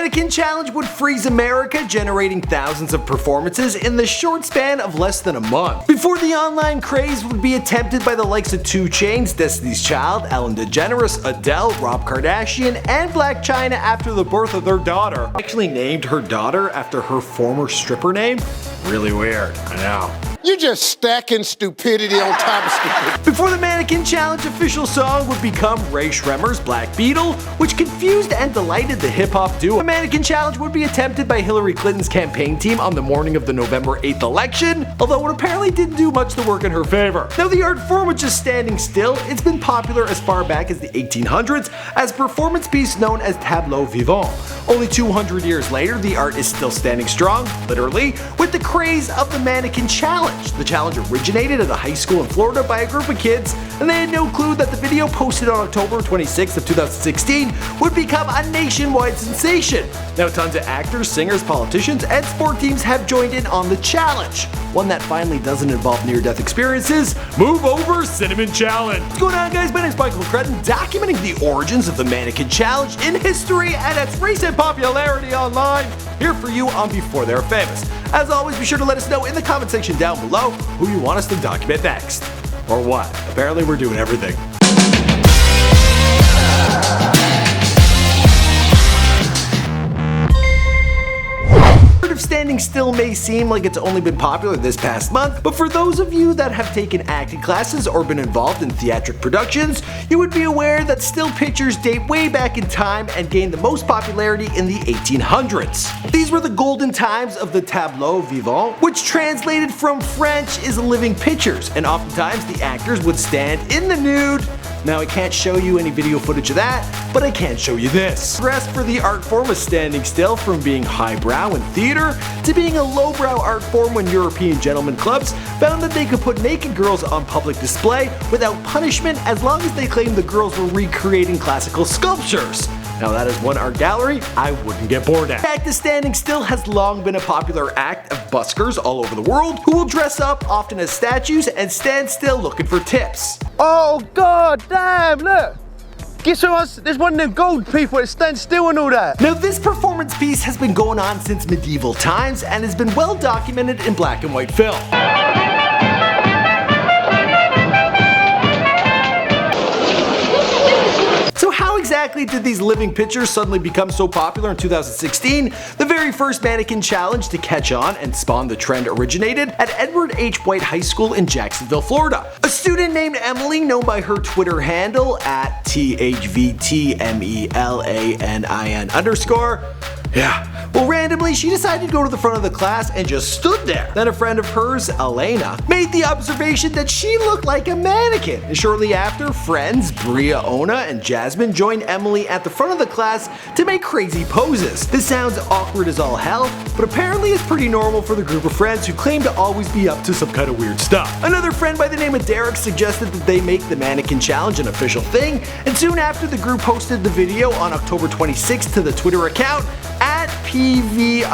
Mannequin Challenge would freeze America, generating thousands of performances in the short span of less than a month. Before the online craze would be attempted by the likes of 2 Chainz, Destiny's Child, Ellen DeGeneres, Adele, Rob Kardashian, and Blac Chyna after the birth of their daughter. Actually named her daughter after her former stripper name? Really weird, I know. You're just stacking stupidity on top of stupidity. Before the Mannequin Challenge official song would become Rae Sremmurd's Black Beetle, which confused and delighted the hip-hop duo. The Mannequin Challenge would be attempted by Hillary Clinton's campaign team on the morning of the November 8th election, although it apparently didn't do much to work in her favor. Now the art form was just standing still. It's been popular as far back as the 1800s as a performance piece known as tableau vivant. Only 200 years later, the art is still standing strong, literally, with the craze of the Mannequin Challenge. The challenge originated at a high school in Florida by a group of kids, and they had no clue that the video posted on October 26th of 2016 would become a nationwide sensation. Now tons of actors, singers, politicians, and sport teams have joined in on the challenge. One that finally doesn't involve near-death experiences. Move over, Cinnamon Challenge! What's going on, guys? My name is Michael McCrudden, documenting the origins of the Mannequin Challenge in history and its recent popularity online. Here for you on Before They're Famous. As always, be sure to let us know in the comment section down below who you want us to document next. Or what? Apparently we're doing everything. Standing still may seem like it's only been popular this past month, but for those of you that have taken acting classes or been involved in theatric productions, you would be aware that still pictures date way back in time and gained the most popularity in the 1800s. These were the golden times of the tableau vivant, which translated from French is living pictures, and oftentimes the actors would stand in the nude. Now I can't show you any video footage of that, but I can show you this. Progress for the art form was standing still from being highbrow in theater to being a lowbrow art form when European gentlemen clubs found that they could put naked girls on public display without punishment as long as they claimed the girls were recreating classical sculptures. Now that is one art gallery I wouldn't get bored at. The act of standing still has long been a popular act of buskers all over the world who will dress up often as statues and stand still looking for tips. Oh god damn, look! Guess who else? There's one of them gold people that stand still and all that. Now this performance piece has been going on since medieval times and has been well documented in black and white film. So how exactly did these living pictures suddenly become so popular in 2016? The very first Mannequin Challenge to catch on and spawn the trend originated at Edward H. White High School in Jacksonville, Florida. A student named Emily, known by her Twitter handle at THVTMELANIN_. Yeah, well randomly she decided to go to the front of the class and just stood there. Then a friend of hers, Elena, made the observation that she looked like a mannequin. And shortly after, friends Bria, Ona, and Jasmine joined Emily at the front of the class to make crazy poses. This sounds awkward as all hell, but apparently it's pretty normal for the group of friends who claim to always be up to some kind of weird stuff. Another friend by the name of Derek suggested that they make the Mannequin Challenge an official thing, and soon after the group posted the video on October 26th to the Twitter account at PVIRTY_.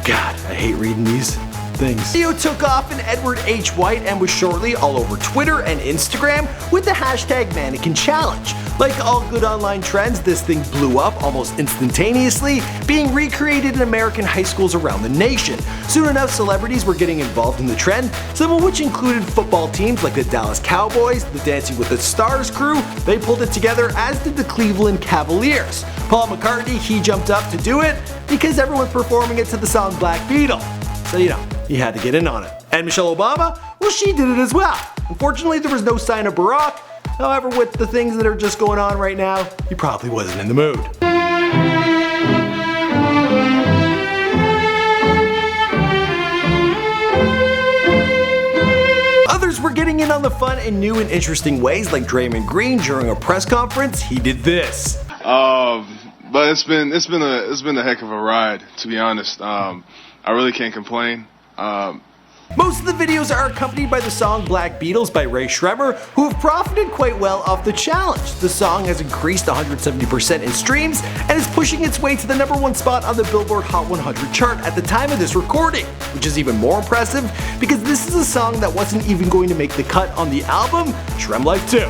God, I hate reading these things. The video took off in Edward H. White and was shortly all over Twitter and Instagram with the hashtag Mannequin Challenge. Like all good online trends, this thing blew up almost instantaneously, being recreated in American high schools around the nation. Soon enough, celebrities were getting involved in the trend, some of which included football teams like the Dallas Cowboys, the Dancing with the Stars crew. They pulled it together, as did the Cleveland Cavaliers. Paul McCartney, he jumped up to do it because everyone's performing it to the song Black Beetle. So you know, he had to get in on it. And Michelle Obama, well she did it as well. Unfortunately there was no sign of Barack. However, with the things that are just going on right now, he probably wasn't in the mood. Others were getting in on the fun in new and interesting ways, like Draymond Green during a press conference. He did this. But it's been a heck of a ride, to be honest. I really can't complain. Most of the videos are accompanied by the song Black Beetles by Rae Sremmurd, who have profited quite well off the challenge. The song has increased 170% in streams and is pushing its way to the #1 spot on the Billboard Hot 100 chart at the time of this recording, which is even more impressive because this is a song that wasn't even going to make the cut on the album Shrem Life 2.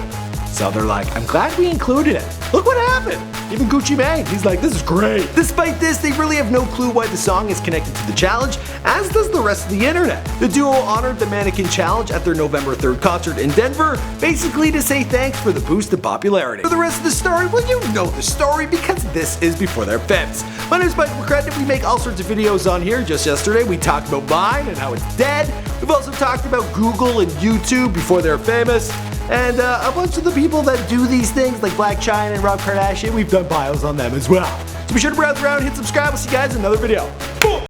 So they're like, I'm glad we included it. Look what happened. Even Gucci Mane, he's like, this is great. Despite this, they really have no clue why the song is connected to the challenge, as does the rest of the internet. The duo honored the Mannequin Challenge at their November 3rd concert in Denver, basically to say thanks for the boost of popularity. For the rest of the story, well, you know the story because this is Before Their Fence. My name is Mike McCrendon. We make all sorts of videos on here. Just yesterday, we talked about Vine and how it's dead. We've also talked about Google and YouTube before they're famous. And a bunch of the people that do these things, like Black China and Rob Kardashian, we've done bios on them as well. So be sure to browse around, hit subscribe. We'll see you guys in another video. Boom!